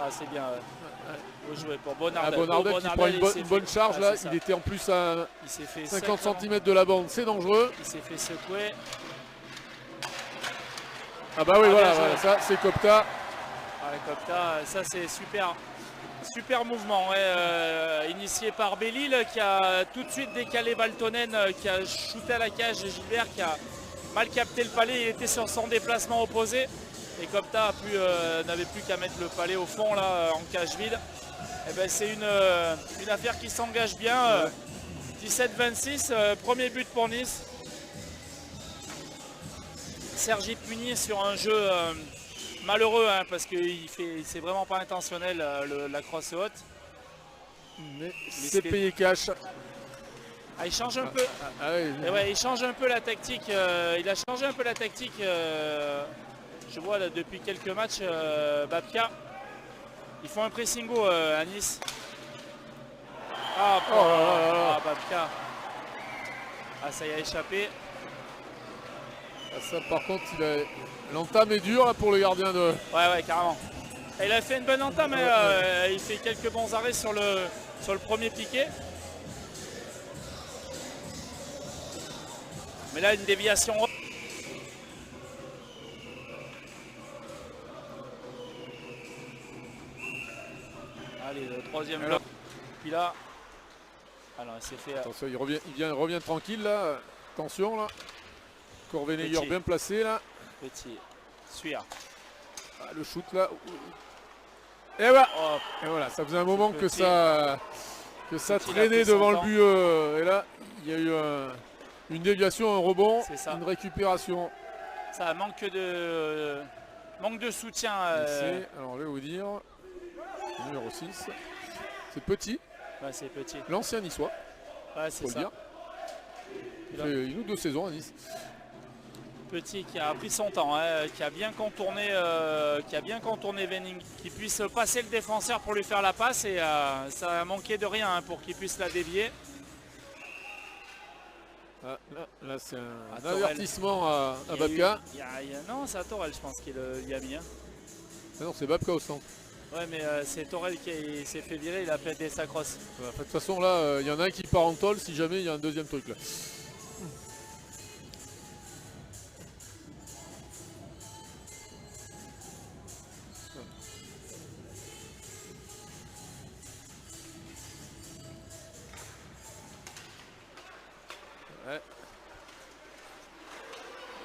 Ah, c'est bien. Beau joué pour Bonardel. Bonardel qui prend une bonne charge là. Il était en plus à 50 cm de la bande, c'est dangereux. Il s'est fait secouer. Ah bah oui, voilà, ça c'est Copta. Copta, ça c'est super. Super mouvement, ouais, initié par Bellil qui a tout de suite décalé Valtonen, qui a shooté à la cage, et Gilbert qui a mal capté le palais, il était sur son déplacement opposé. Et Copta n'avait plus qu'à mettre le palais au fond là, en cage vide. Et ben, c'est une affaire qui s'engage bien. 17-26, premier but pour Nice. Sergi puni sur un jeu malheureux, hein, parce que c'est vraiment pas intentionnel la crosse haute. Mais c'est payé cash. Ah, il change un peu. Oui. Ouais, il change un peu la tactique. Il a changé un peu la tactique. Je vois là, depuis quelques matchs, Babka. Ils font un pressing haut à Nice. Babka. Ah, ça y a échappé. Ça par contre, l'entame est dure là, pour le gardien de... Ouais, carrément. Et il a fait une bonne entame, il fait quelques bons arrêts sur le premier piqué. Mais là, une déviation. Allez, le troisième bloc. Puis là, alors il s'est fait... Attention, il revient tranquille là. Attention là. Corvenegger bien placé là. Petit. Suir. Ah, le shoot là. Et voilà, ça faisait un moment que ça traînait devant le but. Et là, il y a eu une déviation, un rebond, une récupération. Ça manque de soutien. Alors je vais vous dire, numéro 6. C'est Petit. Ouais, c'est Petit. L'ancien niçois. Ouais, c'est ça. Dire. Il fait une ou deux saisons à Nice. Petit qui a pris son temps, hein, qui a bien contourné Venning, qui puisse passer le défenseur pour lui faire la passe, et ça a manqué de rien, hein, pour qu'il puisse la dévier. Là c'est un avertissement à Babka. Non, c'est à Torel, je pense qu'il y a mis. Hein. Ah non, c'est Babka au centre. Ouais, mais c'est Torel qui s'est fait virer, il a pété sa crosse. De toute façon là, il y en a un qui part en tôle si jamais il y a un deuxième truc là.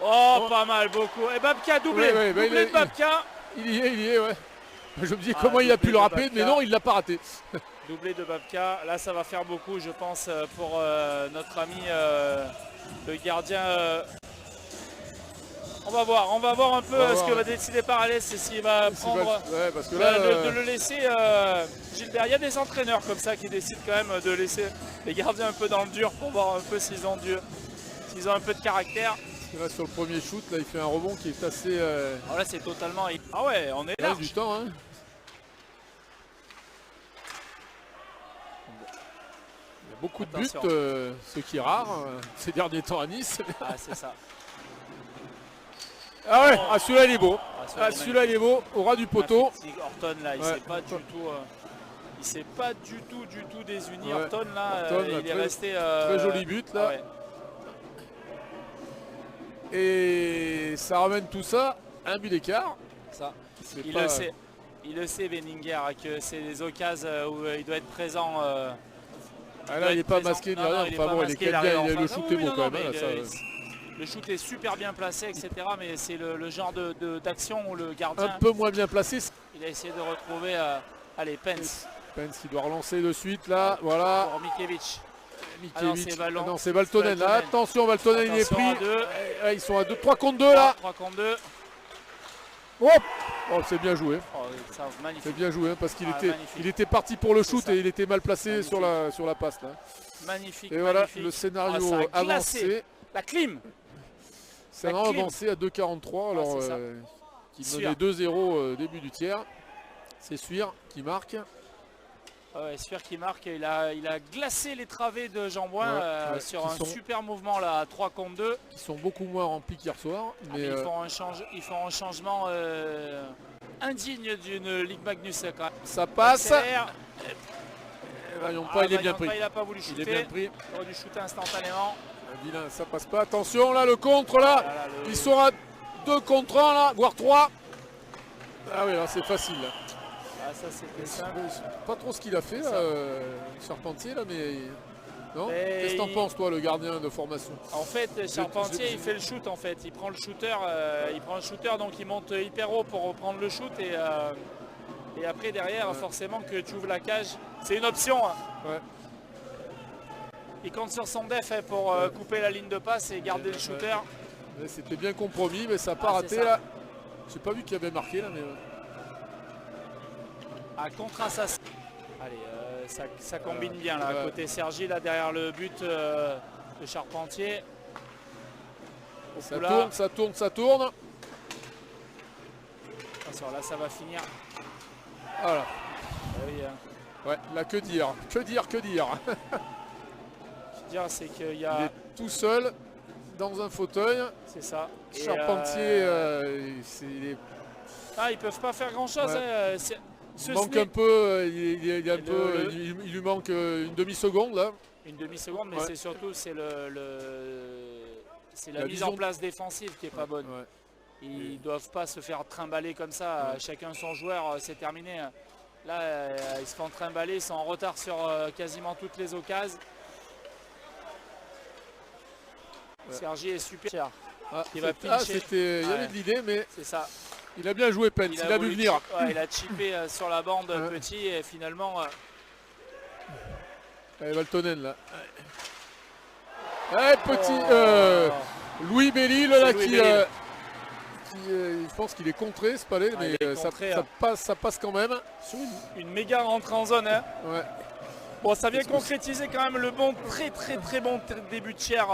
Oh, pas mal, beaucoup. Et Babka doublé, doublé de Babka. Il y est, ouais. Je me dis comment il a pu le rater, mais non, il l'a pas raté. Doublé de Babka. Là, ça va faire beaucoup, je pense, pour notre ami le gardien. On va voir un peu ce que va décider Parallèle, c'est s'il va prendre parce que là, de le laisser Gilbert. Il y a des entraîneurs comme ça qui décident quand même de laisser les gardiens un peu dans le dur pour voir un peu s'ils ont un peu de caractère. Là, sur le premier shoot, là, il fait un rebond qui est assez... Alors là, c'est totalement... Ah ouais, on est large. Du temps, hein. Il y a beaucoup de buts, ce qui est rare ces derniers temps à Nice. Ah, c'est ça. Ah ouais, celui-là, il est beau. Celui-là, il est beau, au ras du poteau. Horton, là, il s'est pas du tout... il s'est pas du tout désuni. Horton, là, il est resté... Très joli but, là. Et ça ramène tout ça à un but d'écart. Il le sait Benninger, que c'est des occasions où il doit être présent. Là il n'est pas masqué ni rien. Enfin bon, il a le shoot est beau quand même. Le shoot est super bien placé, etc. Mais c'est le genre d'action où le gardien... Un peu moins bien placé. Il a essayé de retrouver... allez, Pence. Pence qui doit relancer de suite là. Voilà. Pour Mikiewicz. Non, c'est Valtonen. Attention, Valtonen, il est pris. Ils sont à 3 contre 2 là. 3 contre 2. Oh, c'est bien joué. C'est bien joué, hein, parce qu'il était parti pour le shoot et il était mal placé sur la passe là. Magnifique. Et voilà, le scénario avancé. La clim. Ça va avancer à 2,43 alors qu'il menait 2-0 début du tiers. C'est Suir qui marque. Suir qui marque, il a glacé les travées de Jean-Bouin sur un super mouvement là à 3 contre 2. Qui sont beaucoup moins remplis qu'hier soir. Mais ils font un changement indigne d'une Ligue Magnus quand même. Ça passe. Voyons pas, il est bien pris. Il n'a pas voulu shooter. Il est bien pris. Il aurait dû shooter instantanément. Vilain, ça passe pas. Attention là, le contre là. Ils sont à 2 contre 1 là, voire 3. Ah oui, là c'est facile. Là. Ah, ça c'était simple. Pas trop ce qu'il a fait, là, Charpentier là, mais. Non. Qu'est-ce que t'en penses toi, le gardien de formation? En fait, Charpentier il fait le shoot en fait. Il prend le shooter, donc il monte hyper haut pour reprendre le shoot et après derrière forcément que tu ouvres la cage. C'est une option. Hein. Ouais. Il compte sur son def pour couper la ligne de passe et garder le shooter. C'était bien compromis, mais ça n'a pas raté là. J'ai pas vu qu'il avait marqué là, mais. À contre-assassin. Allez, ça combine bien là, côté Sergi, là derrière le but de Charpentier. Ça tourne. Attention, là ça va finir. Voilà. Oui, ouais, là que dire. C'est qu'il y a... Il est tout seul dans un fauteuil. C'est ça. Charpentier, ils peuvent pas faire grand chose. Ouais. Hein. Il manque un peu, il lui manque une demi-seconde là. Une demi-seconde, mais c'est surtout la mise en place défensive qui est pas bonne. Ouais. Ils doivent pas se faire trimballer comme ça. Chacun son joueur, c'est terminé. Là, ils se font trimballer, ils sont en retard sur quasiment toutes les occasions. Sergi est super. Il va pincher. Il y avait de l'idée, mais c'est ça. Il a bien joué Pence, il a vu venir. Il a chippé sur la bande petit et finalement. Allez, Valtonen là. Allez, petit Louis Bellil là qui je pense qu'il est contré, c'est pas mais ça passe quand même. Sur une méga rentrée en zone. Hein. Ouais. Bon, ça vient concrétiser quand même le très bon début de tiers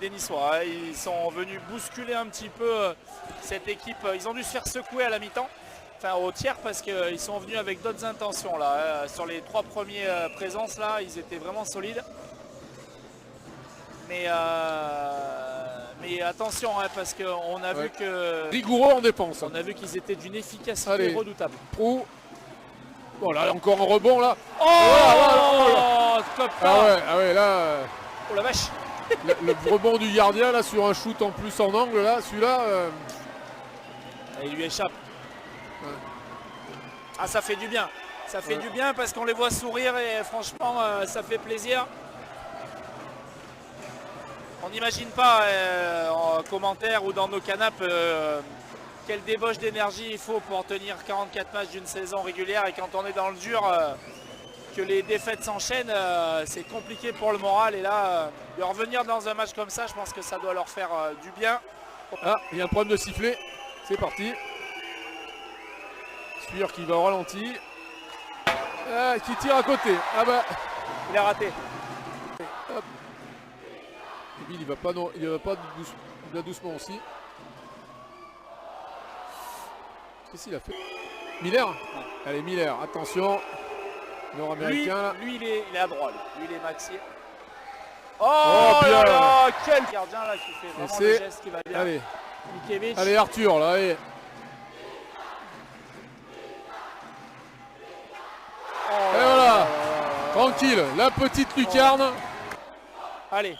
des Niçois. Hein. Ils sont venus bousculer un petit peu cette équipe. Ils ont dû se faire secouer à la mi-temps, enfin au tiers, parce qu'ils sont venus avec d'autres intentions là. Hein. Sur les 3 premières présences là, ils étaient vraiment solides. Mais attention, hein, parce qu'on a vu que... Rigoureux en dépense. On a vu qu'ils étaient d'une efficacité redoutable. Pro. Bon là encore un rebond là. Top ah ouais là. Oh la vache. le rebond du gardien là sur un shoot en plus en angle là, celui-là. Il lui échappe. Ouais. Ah, ça fait du bien. Ça fait du bien parce qu'on les voit sourire et franchement ça fait plaisir. On n'imagine pas en commentaire ou dans nos canapes quelle débauche d'énergie il faut pour tenir 44 matchs d'une saison régulière, et quand on est dans le dur, que les défaites s'enchaînent, c'est compliqué pour le moral, et là, de revenir dans un match comme ça, je pense que ça doit leur faire du bien. Ah, il y a un problème de sifflet, c'est parti. Suir qui va au ralenti, qui tire à côté, il a raté. Hop. Il va pas doucement aussi. Qu'est-ce qu'il a fait? Miller. Allez, Miller, attention. Nord-américain. Lui, il est à droite. Lui, il est maxi. Oh bien là, quel gardien là qui fait vraiment le geste qui va bien. Allez. Mikiewicz. Allez, Arthur là, allez. Et voilà. Tranquille, la petite lucarne. Allez,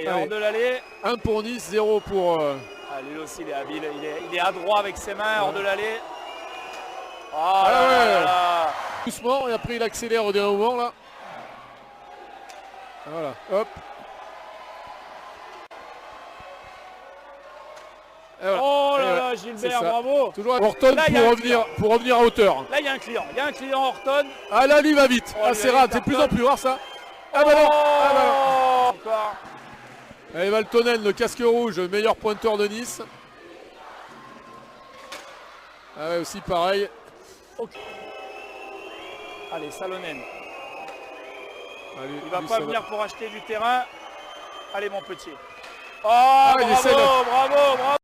hors de l'allée. 1 pour Nice, 0 pour... lui aussi il est habile, il est à droit avec ses mains, hors de l'allée. Doucement, et après il accélère au dernier moment là. Voilà, hop. Voilà. Oh là là, Gilbert, bravo. Toujours Horton là, pour revenir à hauteur. Là il y a un client, Horton. Ah là, lui va vite. C'est rare, c'est de plus en plus rare ça. Ah bah non. Encore. Allez, Valtonen, le casque rouge, meilleur pointeur de Nice. Ah ouais, aussi pareil. Okay. Allez, Salonen. Allez, il va pas venir pour acheter du terrain. Allez, mon petit. Il essaie bravo.